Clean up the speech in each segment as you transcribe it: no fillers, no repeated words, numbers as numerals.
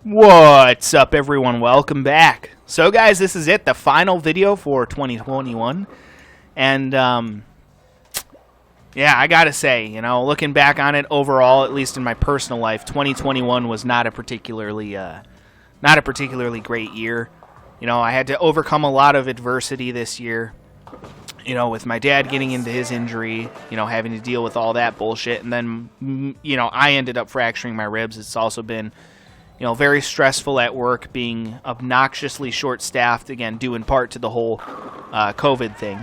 What's up, everyone? Welcome back. So, guys, this is it, the final video for 2021. And, yeah, I gotta say, looking back on it overall, at least in my personal life, 2021 was not a particularly great year. I had to overcome a lot of adversity this year. With my dad getting into his injury, having to deal with all that bullshit. And then, I ended up fracturing my ribs. It's also been very stressful at work, being obnoxiously short-staffed, again, due in part to the whole COVID thing.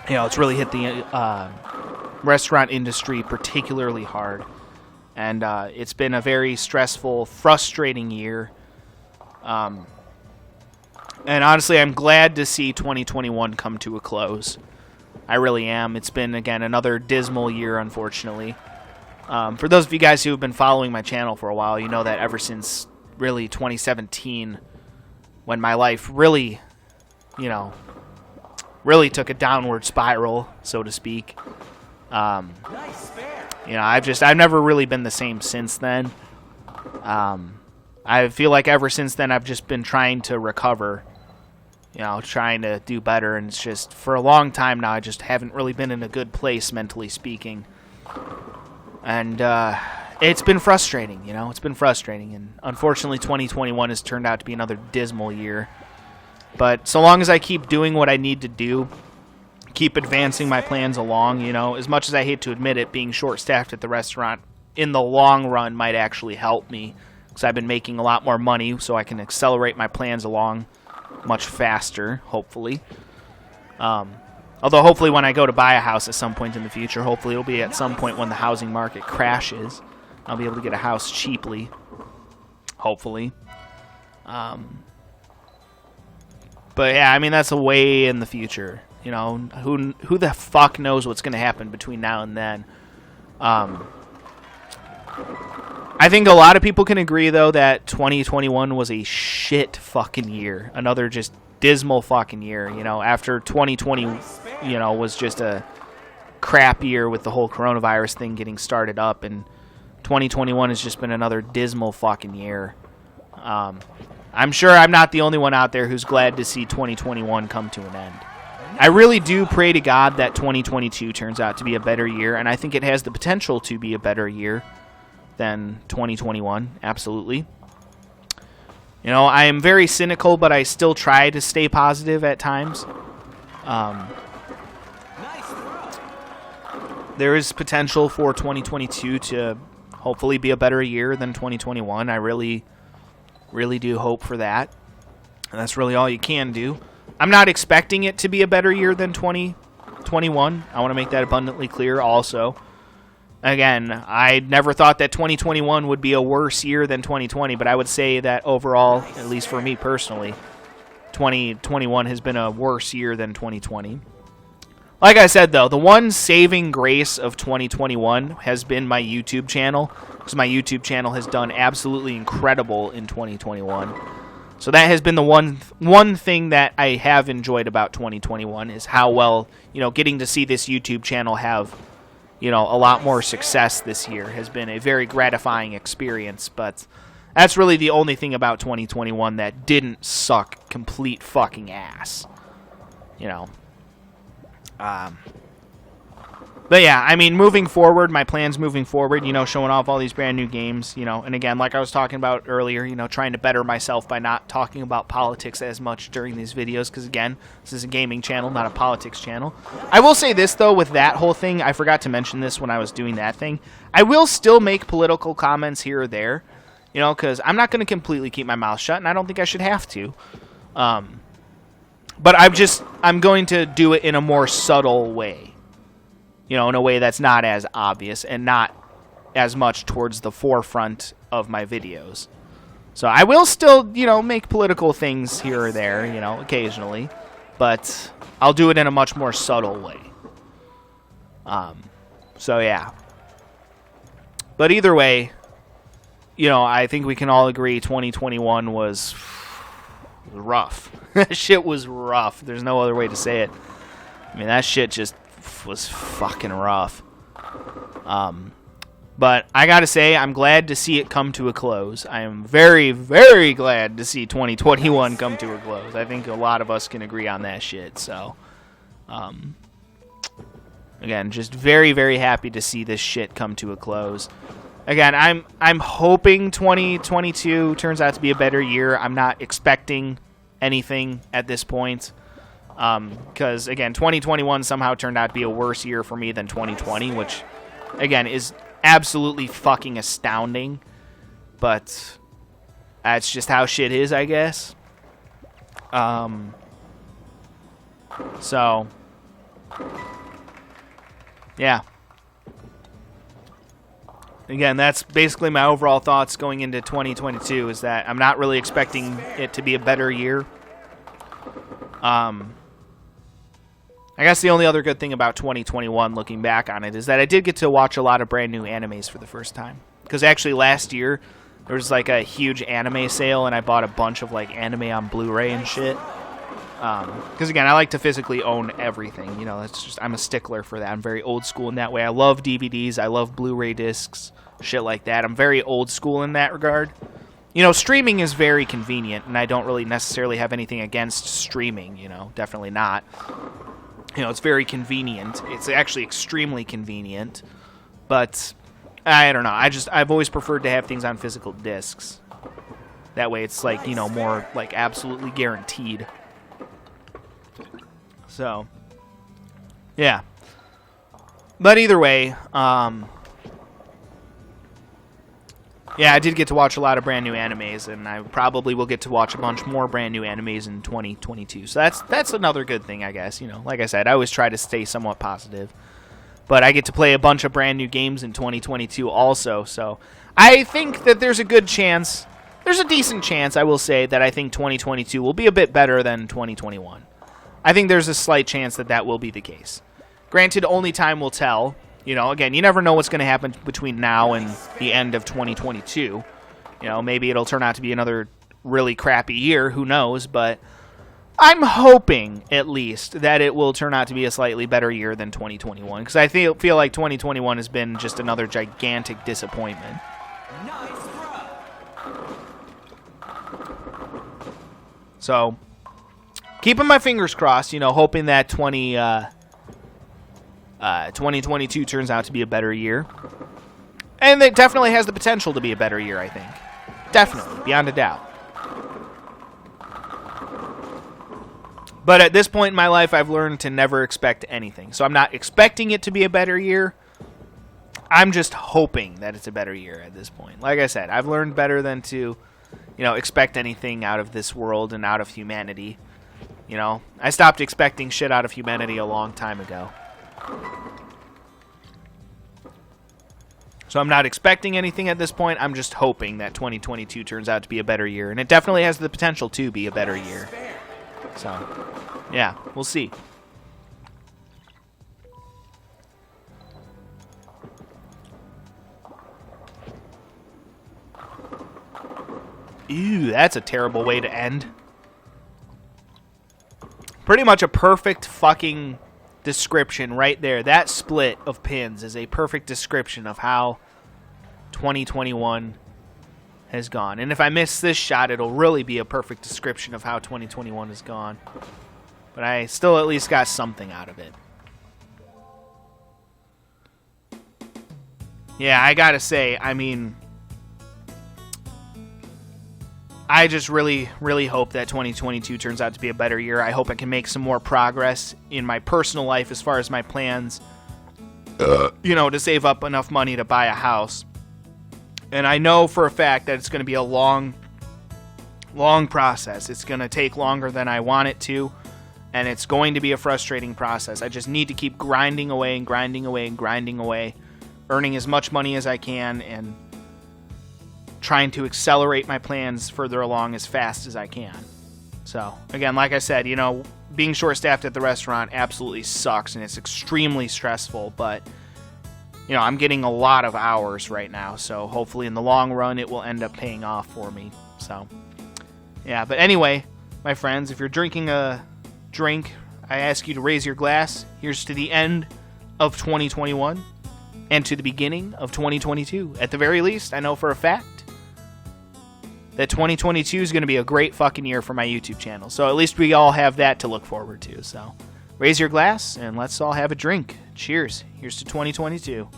It's really hit the restaurant industry particularly hard. And it's been a very stressful, frustrating year. And honestly, I'm glad to see 2021 come to a close. I really am. It's been, again, another dismal year, unfortunately. For those of you guys who have been following my channel for a while, you know that ever since really 2017, when my life really took a downward spiral, so to speak. I've never really been the same since then. I feel like ever since then I've just been trying to recover, trying to do better, and it's just for a long time now I just haven't really been in a good place mentally speaking. And it's been frustrating, it's been frustrating. And unfortunately, 2021 has turned out to be another dismal year. But so long as I keep doing what I need to do, keep advancing my plans along, as much as I hate to admit it, being short-staffed at the restaurant in the long run might actually help me. Because I've been making a lot more money, so I can accelerate my plans along much faster, hopefully. Although hopefully when I go to buy a house at some point in the future, hopefully it'll be at some point when the housing market crashes. I'll be able to get a house cheaply, hopefully. But yeah, I mean, that's a way in the future. Who the fuck knows what's going to happen between now and then. I think a lot of people can agree, though, that 2021 was a shit fucking year. Another just dismal fucking year. After 2020, was just a crap year with the whole coronavirus thing getting started up, and 2021 has just been another dismal fucking year. I'm sure I'm not the only one out there who's glad to see 2021 come to an end. I really do pray to God that 2022 turns out to be a better year, and I think it has the potential to be a better year than 2021, absolutely. I am very cynical, but I still try to stay positive at times. There is potential for 2022 to hopefully be a better year than 2021. I really, really do hope for that. And that's really all you can do. I'm not expecting it to be a better year than 2021. I want to make that abundantly clear also. Again, I never thought that 2021 would be a worse year than 2020, but I would say that overall, at least for me personally, 2021 has been a worse year than 2020. Like I said, though, the one saving grace of 2021 has been my YouTube channel, because my YouTube channel has done absolutely incredible in 2021. So that has been the one thing that I have enjoyed about 2021 is how well, getting to see this YouTube channel have a lot more success this year has been a very gratifying experience. But that's really the only thing about 2021 that didn't suck complete fucking ass. But yeah, I mean, moving forward, my plans moving forward, showing off all these brand new games, and again, like I was talking about earlier, trying to better myself by not talking about politics as much during these videos, because again, this is a gaming channel, not a politics channel. I will say this, though, with that whole thing, I forgot to mention this when I was doing that thing, I will still make political comments here or there, because I'm not going to completely keep my mouth shut, and I don't think I should have to. But I'm going to do it in a more subtle way. In a way that's not as obvious and not as much towards the forefront of my videos. So I will still, make political things here or there, occasionally. But I'll do it in a much more subtle way. So yeah. But either way, I think we can all agree 2021 was rough. That shit was rough. There's no other way to say it. I mean, that shit just was fucking rough. But I got to say, I'm glad to see it come to a close. I am very, very glad to see 2021 come to a close. I think a lot of us can agree on that shit. So, again, just very, very happy to see this shit come to a close. Again, I'm hoping 2022 turns out to be a better year. I'm not expecting anything at this point. Because, again, 2021 somehow turned out to be a worse year for me than 2020, which, again, is absolutely fucking astounding. But that's just how shit is, I guess. So, yeah. Again, that's basically my overall thoughts going into 2022, is that I'm not really expecting it to be a better year. I guess the only other good thing about 2021, looking back on it, is that I did get to watch a lot of brand new animes for the first time. Because actually last year, there was like a huge anime sale, and I bought a bunch of like anime on Blu-ray and shit. Because again, I like to physically own everything. You know, that's just, I'm a stickler for that. I'm very old school in that way. I love DVDs. I love Blu-ray discs, shit like that. I'm very old school in that regard. You know, streaming is very convenient, and I don't really necessarily have anything against streaming. You know, definitely not. You know, it's very convenient. It's actually extremely convenient. But I don't know. I've always preferred to have things on physical discs. That way, it's like, you know, more like absolutely guaranteed. So, yeah. But either way, yeah, I did get to watch a lot of brand new animes, and I probably will get to watch a bunch more brand new animes in 2022. So that's another good thing, I guess. You know, like I said, I always try to stay somewhat positive. But I get to play a bunch of brand new games in 2022 also. So I think that there's a good chance, there's a decent chance, I will say, that I think 2022 will be a bit better than 2021. I think there's a slight chance that that will be the case. Granted, only time will tell. You know, again, you never know what's going to happen between now and the end of 2022. You know, maybe it'll turn out to be another really crappy year. Who knows? But I'm hoping, at least, that it will turn out to be a slightly better year than 2021. Because I feel like 2021 has been just another gigantic disappointment. So, keeping my fingers crossed, you know, hoping that 2022 turns out to be a better year. And it definitely has the potential to be a better year, I think. Definitely, beyond a doubt. But at this point in my life, I've learned to never expect anything. So I'm not expecting it to be a better year. I'm just hoping that it's a better year at this point. Like I said, I've learned better than to, you know, expect anything out of this world and out of humanity. You know, I stopped expecting shit out of humanity a long time ago. So I'm not expecting anything at this point. I'm just hoping that 2022 turns out to be a better year. And it definitely has the potential to be a better year. So, yeah, we'll see. Ew, that's a terrible way to end. Pretty much a perfect fucking description right there. That split of pins is a perfect description of how 2021 has gone. And if I miss this shot, it'll really be a perfect description of how 2021 has gone. But I still at least got something out of it. Yeah, I gotta say, I mean, I just really, really hope that 2022 turns out to be a better year. I hope I can make some more progress in my personal life as far as my plans, you know, to save up enough money to buy a house. And I know for a fact that it's going to be a long process. It's going to take longer than I want it to, and it's going to be a frustrating process. I just need to keep grinding away and grinding away and grinding away, earning as much money as I can, and trying to accelerate my plans further along as fast as I can. So, again, like I said, you know, being short-staffed at the restaurant absolutely sucks, and it's extremely stressful, but, you know, I'm getting a lot of hours right now, so hopefully in the long run it will end up paying off for me. So, yeah, but anyway, my friends, if you're drinking a drink, I ask you to raise your glass. Here's to the end of 2021. and to the beginning of 2022. At the very least, I know for a fact that 2022 is going to be a great fucking year for my YouTube channel. So at least we all have that to look forward to. So raise your glass and let's all have a drink. Cheers. Here's to 2022.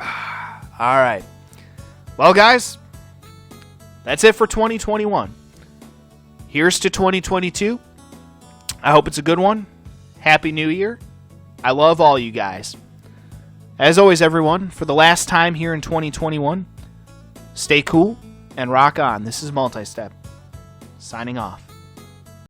All right. Well, guys, that's it for 2021. Here's to 2022. I hope it's a good one. Happy New Year. I love all you guys. As always, everyone, for the last time here in 2021, stay cool and rock on. This is Multistep, signing off.